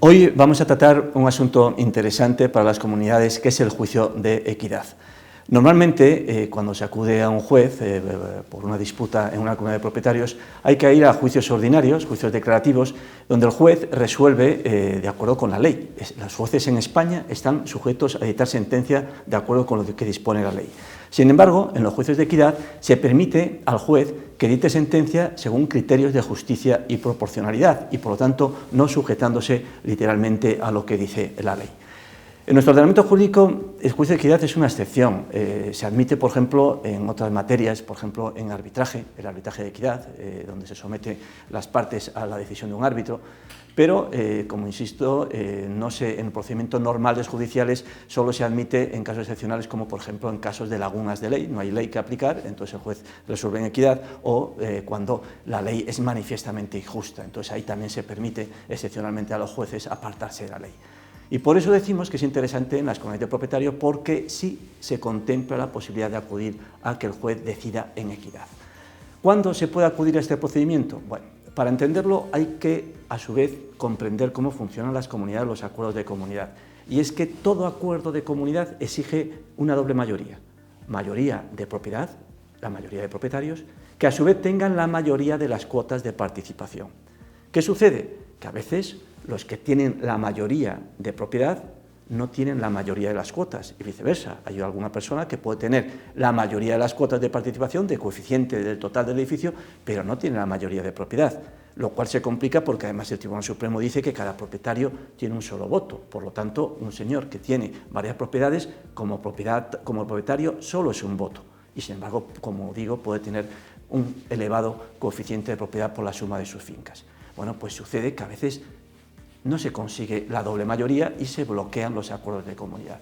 Hoy vamos a tratar un asunto interesante para las comunidades, que es el juicio de equidad. Normalmente, cuando se acude a un juez por una disputa en una comunidad de propietarios, hay que ir a juicios ordinarios, juicios declarativos, donde el juez resuelve de acuerdo con la ley. Los jueces en España están sujetos a dictar sentencia de acuerdo con lo que dispone la ley. Sin embargo, en los juicios de equidad se permite al juez que dicte sentencia según criterios de justicia y proporcionalidad y, por lo tanto, no sujetándose literalmente a lo que dice la ley. En nuestro ordenamiento jurídico, el juicio de equidad es una excepción. Se admite, por ejemplo, en otras materias, por ejemplo, en arbitraje, el arbitraje de equidad, donde se somete las partes a la decisión de un árbitro, pero, como insisto, en procedimientos normales judiciales solo se admite en casos excepcionales, como por ejemplo en casos de lagunas de ley, no hay ley que aplicar, entonces el juez resuelve en equidad, o cuando la ley es manifiestamente injusta, entonces ahí también se permite excepcionalmente a los jueces apartarse de la ley. Y por eso decimos que es interesante en las comunidades de propietarios, porque sí se contempla la posibilidad de acudir a que el juez decida en equidad. ¿Cuándo se puede acudir a este procedimiento? Bueno, para entenderlo hay que, a su vez, comprender cómo funcionan las comunidades, los acuerdos de comunidad. Y es que todo acuerdo de comunidad exige una doble mayoría. Mayoría de propiedad, la mayoría de propietarios, que a su vez tengan la mayoría de las cuotas de participación. ¿Qué sucede? Que a veces los que tienen la mayoría de propiedad no tienen la mayoría de las cuotas y viceversa. Hay alguna persona que puede tener la mayoría de las cuotas de participación, de coeficiente del total del edificio, pero no tiene la mayoría de propiedad, lo cual se complica porque además el Tribunal Supremo dice que cada propietario tiene un solo voto. Por lo tanto, un señor que tiene varias propiedades, como propietario solo es un voto y, sin embargo, como digo, puede tener un elevado coeficiente de propiedad por la suma de sus fincas. Bueno, pues sucede que a veces no se consigue la doble mayoría y se bloquean los acuerdos de comunidad.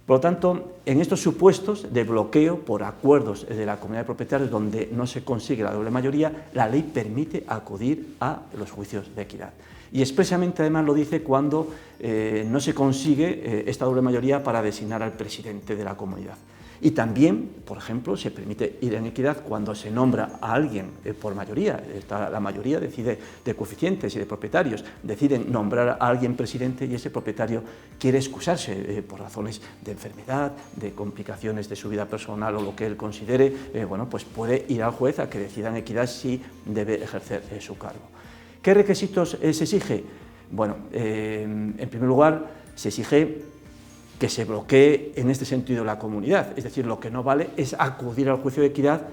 Por lo tanto, en estos supuestos de bloqueo por acuerdos de la comunidad de propietarios donde no se consigue la doble mayoría, la ley permite acudir a los juicios de equidad. Y expresamente además lo dice cuando no se consigue esta doble mayoría para designar al presidente de la comunidad. Y también, por ejemplo, se permite ir en equidad cuando se nombra a alguien por mayoría. La mayoría decide de coeficientes y de propietarios, deciden nombrar a alguien presidente y ese propietario quiere excusarse por razones de enfermedad, de complicaciones de su vida personal o lo que él considere, bueno, pues puede ir al juez a que decida en equidad si debe ejercer su cargo. ¿Qué requisitos se exige? Bueno, en primer lugar, se exige que se bloquee en este sentido la comunidad, es decir, lo que no vale es acudir al juicio de equidad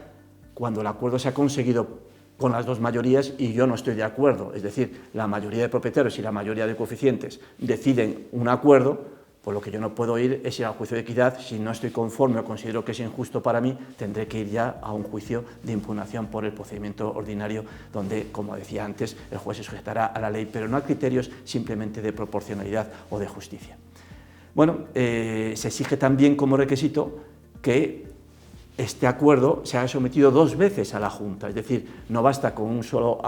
cuando el acuerdo se ha conseguido con las dos mayorías y yo no estoy de acuerdo, es decir, la mayoría de propietarios y la mayoría de coeficientes deciden un acuerdo, pues lo que yo no puedo ir es ir al juicio de equidad. Si no estoy conforme o considero que es injusto para mí, tendré que ir ya a un juicio de impugnación por el procedimiento ordinario, donde, como decía antes, el juez se sujetará a la ley, pero no a criterios simplemente de proporcionalidad o de justicia. Bueno, se exige también como requisito que este acuerdo se haya sometido 2 veces a la Junta, es decir, no basta con un solo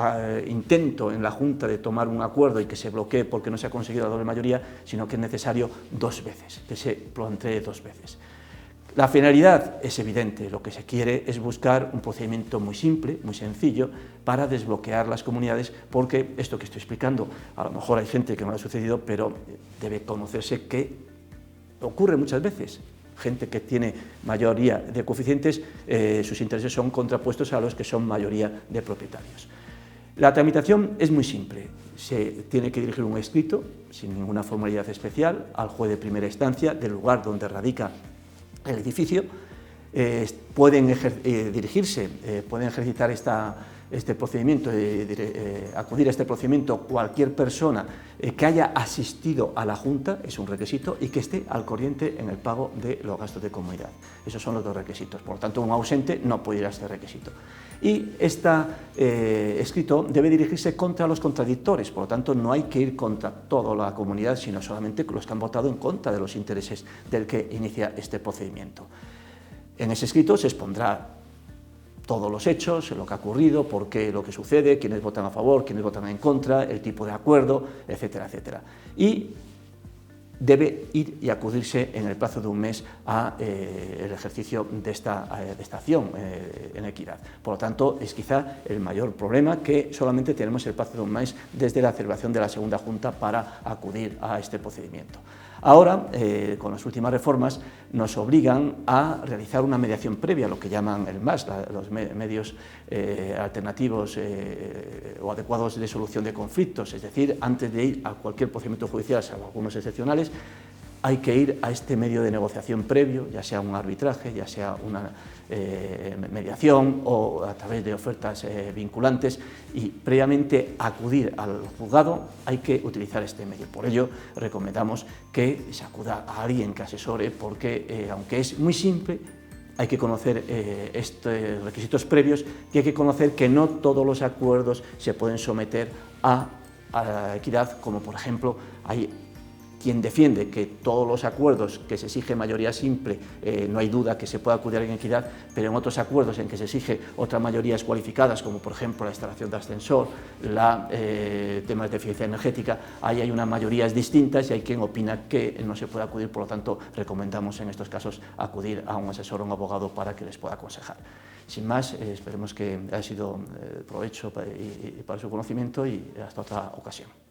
intento en la Junta de tomar un acuerdo y que se bloquee porque no se ha conseguido la doble mayoría, sino que es necesario 2 veces, que se plantee 2 veces. La finalidad es evidente, lo que se quiere es buscar un procedimiento muy simple, muy sencillo, para desbloquear las comunidades, porque esto que estoy explicando, a lo mejor hay gente que no le ha sucedido, pero debe conocerse que ocurre muchas veces. Gente que tiene mayoría de coeficientes, sus intereses son contrapuestos a los que son mayoría de propietarios. La tramitación es muy simple. Se tiene que dirigir un escrito, sin ninguna formalidad especial, al juez de primera instancia del lugar donde radica el edificio. Pueden ejercitar este procedimiento, acudir a este procedimiento cualquier persona que haya asistido a la Junta, es un requisito, y que esté al corriente en el pago de los gastos de comunidad. Esos son los 2 requisitos, por lo tanto un ausente no puede ir a este requisito. Y este escrito debe dirigirse contra los contradictores, por lo tanto no hay que ir contra toda la comunidad, sino solamente los que han votado en contra de los intereses del que inicia este procedimiento. En ese escrito se expondrá todos los hechos, lo que ha ocurrido, por qué lo que sucede, quiénes votan a favor, quiénes votan en contra, el tipo de acuerdo, etcétera, etcétera. Y debe ir y acudirse en el plazo de un mes a el ejercicio de esta acción en equidad. Por lo tanto, es quizá el mayor problema que solamente tenemos el plazo de un mes desde la celebración de la segunda junta para acudir a este procedimiento. Ahora, con las últimas reformas, nos obligan a realizar una mediación previa, lo que llaman el MAS, los medios alternativos o adecuados de solución de conflictos, es decir, antes de ir a cualquier procedimiento judicial, salvo algunos excepcionales, hay que ir a este medio de negociación previo, ya sea un arbitraje, ya sea una mediación o a través de ofertas vinculantes, y previamente acudir al juzgado hay que utilizar este medio. Por ello recomendamos que se acuda a alguien que asesore, porque aunque es muy simple, hay que conocer estos requisitos previos y hay que conocer que no todos los acuerdos se pueden someter a la equidad, como por ejemplo hay quien defiende que todos los acuerdos que se exige mayoría simple, no hay duda que se pueda acudir en equidad, pero en otros acuerdos en que se exige otras mayorías cualificadas, como por ejemplo la instalación de ascensor, temas de eficiencia energética, ahí hay unas mayorías distintas y hay quien opina que no se puede acudir. Por lo tanto, recomendamos en estos casos acudir a un asesor o un abogado para que les pueda aconsejar. Sin más, esperemos que haya sido provecho para su conocimiento y hasta otra ocasión.